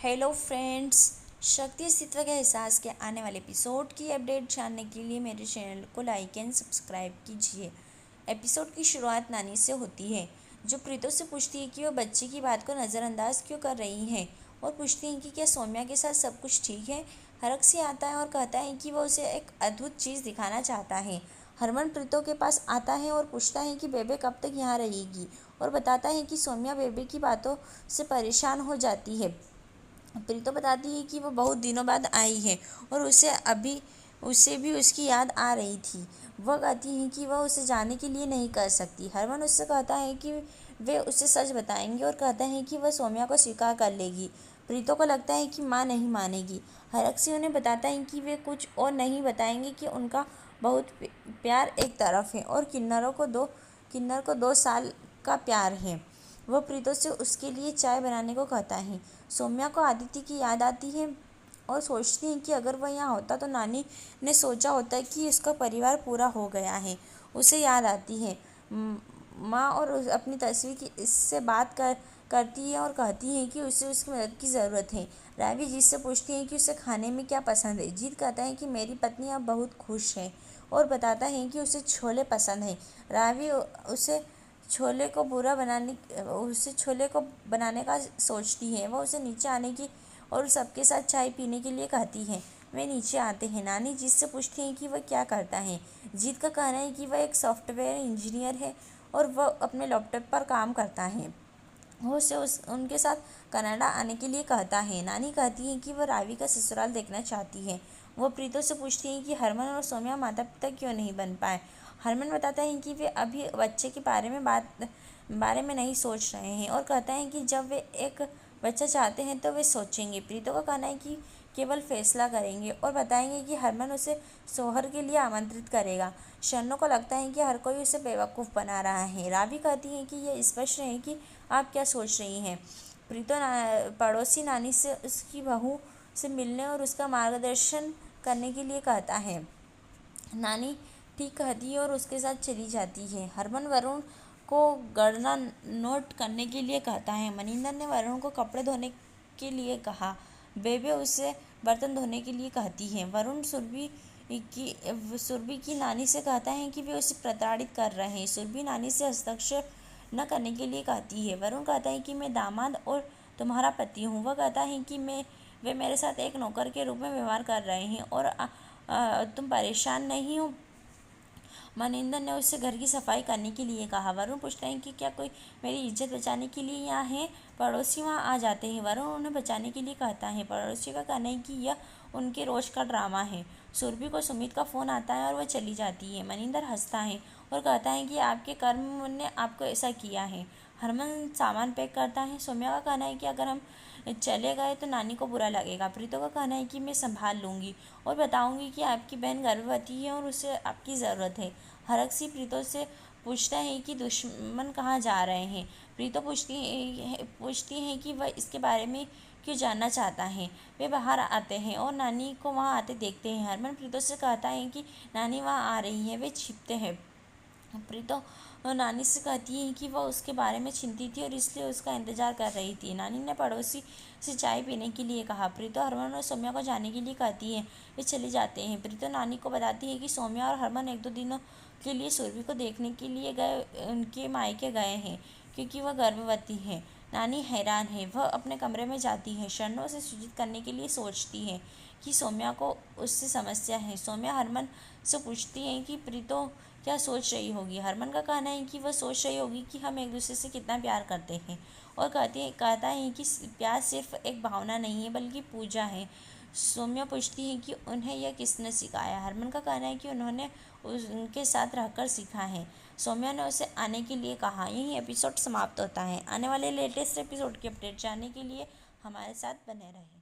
Hello friends, शक्ति अस्तित्व के एहसास के आने वाले एपिसोड की अपडेट जानने के लिए मेरे चैनल को लाइक एंड सब्सक्राइब कीजिए। एपिसोड की शुरुआत नानी से होती है, जो प्रीतो से पूछती है कि वह बच्चे की बात को नज़रअंदाज क्यों कर रही है और पूछती है कि क्या सौम्या के साथ सब कुछ ठीक है। हरक आता है और कहता है कि वह उसे एक अद्भुत चीज़ दिखाना चाहता है। हरमन प्रीतो के पास आता है और पूछता है कि बेबे कब तक यहाँ रहेगी और बताता है कि सौम्या बेबे की बातों से परेशान हो जाती है। प्रीतो बताती है कि वो बहुत दिनों बाद आई है और उसे भी उसकी याद आ रही थी। वह कहती है कि वह उसे जाने के लिए नहीं कर सकती। हरमन उससे कहता है कि वे उसे सच बताएंगे और कहता है कि वह सौम्या को स्वीकार कर लेगी। प्रीतो को लगता है कि माँ नहीं मानेगी। हरक उन्हें बताता है कि वे कुछ और नहीं बताएंगे कि उनका बहुत प्यार एक तरफ है और किन्नर को 2 साल का प्यार है। वह प्रीतो से उसके लिए चाय बनाने को कहता है। सौम्या को आदित्य की याद आती है और सोचती है कि अगर वह यहाँ होता तो नानी ने सोचा होता कि उसका परिवार पूरा हो गया है। उसे याद आती है माँ और अपनी तस्वीर की इससे बात करती है और कहती है कि उसे उसकी मदद की ज़रूरत है। रावी जीत से पूछती है कि उसे खाने में क्या पसंद है। जीत कहता है कि मेरी पत्नी अब बहुत खुश है और बताता है कि उसे छोले पसंद है। रावी उसे छोले को बनाने का सोचती है। वह उसे नीचे आने की और सबके साथ चाय पीने के लिए कहती है। वे नीचे आते हैं। नानी जीत से पूछती हैं कि वह क्या करता है। जीत का कहना है कि वह एक सॉफ्टवेयर इंजीनियर है और वह अपने लैपटॉप पर काम करता है। वो उसे उनके साथ कनाडा आने के लिए कहता है। नानी कहती है कि वह रावी का ससुराल देखना चाहती है। वो प्रीतो से पूछती है कि हरमन और सौम्या माता पिता क्यों नहीं बन पाए। हरमन बताता है कि वे अभी बच्चे के बारे में नहीं सोच रहे हैं और कहता है कि जब वे एक बच्चा चाहते हैं तो वे सोचेंगे। प्रीतो का कहना है कि केवल फैसला करेंगे और बताएंगे कि हरमन उसे सोहर के लिए आमंत्रित करेगा। शन्नो को लगता है कि हर कोई उसे बेवकूफ़ बना रहा है। रावी कहती है कि यह स्पष्ट है कि आप क्या सोच रही हैं। प्रीतो पड़ोसी नानी से उसकी बहू से मिलने और उसका मार्गदर्शन करने के लिए कहता है। नानी ठीक कहती है और उसके साथ चली जाती है। हरमन वरुण को गणना नोट करने के लिए कहता है। मनिंदर ने वरुण को कपड़े धोने के लिए कहा। बेबे उसे बर्तन धोने के लिए कहती है। वरुण सुरभि की नानी से कहता है कि वे उसे प्रताड़ित कर रहे हैं। सुरभि नानी से हस्ताक्षर न करने के लिए कहती है। वरुण कहता है कि मैं दामाद और तुम्हारा पति हूँ। वह कहता है कि वे मेरे साथ एक नौकर के रूप में व्यवहार कर रहे हैं और तुम परेशान नहीं हो। मनिंदर ने उससे घर की सफाई करने के लिए कहा। वरुण पूछता है कि क्या कोई मेरी इज्जत बचाने के लिए यहाँ है। पड़ोसी वहाँ आ जाते हैं। वरुण उन्हें बचाने के लिए कहता है। पड़ोसी का कहना है कि यह उनके रोज का ड्रामा है। सुरभि को सुमित का फ़ोन आता है और वह चली जाती है। मनिंदर हंसता है और कहता है कि आपके कर्म ने आपको ऐसा किया है। हरमन सामान पैक करता है। सौम्या का कहना है कि अगर हम चले गए तो नानी को बुरा लगेगा। प्रीतो का कहना है कि मैं संभाल लूँगी और बताऊँगी कि आपकी बहन गर्भवती है और उसे आपकी ज़रूरत है। हरक प्रीतो से पूछता है कि दुश्मन कहाँ जा रहे हैं। प्रीतो पूछती है कि वह इसके बारे में क्यों जानना चाहता है। वे बाहर आते हैं और नानी को वहाँ आते देखते हैं। हरमन प्रीतो से कहता है कि नानी वहाँ आ रही है। वे छिपते हैं। प्रीतो नानी से कहती है कि वह उसके बारे में चिंतित थी और इसलिए उसका इंतजार कर रही थी। नानी ने पड़ोसी से चाय पीने के लिए कहा। प्रीतो हरमन और सौम्या को जाने के लिए कहती है। वे चले जाते हैं। प्रीतो नानी को बताती है कि सौम्या और हरमन 1-2 दिनों के लिए सुरभि को देखने के लिए उनके मायके गए हैं क्योंकि वह गर्भवती है। नानी हैरान है। वह अपने कमरे में जाती है। शन्नो से सूचित करने के लिए सोचती है कि सौम्या को उससे समस्या है। सौम्या हरमन से पूछती है कि प्रीतो क्या सोच रही होगी। हरमन का कहना है कि वह सोच रही होगी कि हम एक दूसरे से कितना प्यार करते हैं और कहता है कि प्यार सिर्फ एक भावना नहीं है बल्कि पूजा है। सौम्या पूछती है कि उन्हें यह किसने सिखाया। हरमन का कहना है कि उन्होंने उनके साथ रहकर सीखा है। सौम्या ने उसे आने के लिए कहा। यही एपिसोड समाप्त होता है। आने वाले लेटेस्ट एपिसोड की अपडेट जानने के लिए हमारे साथ बने रहें।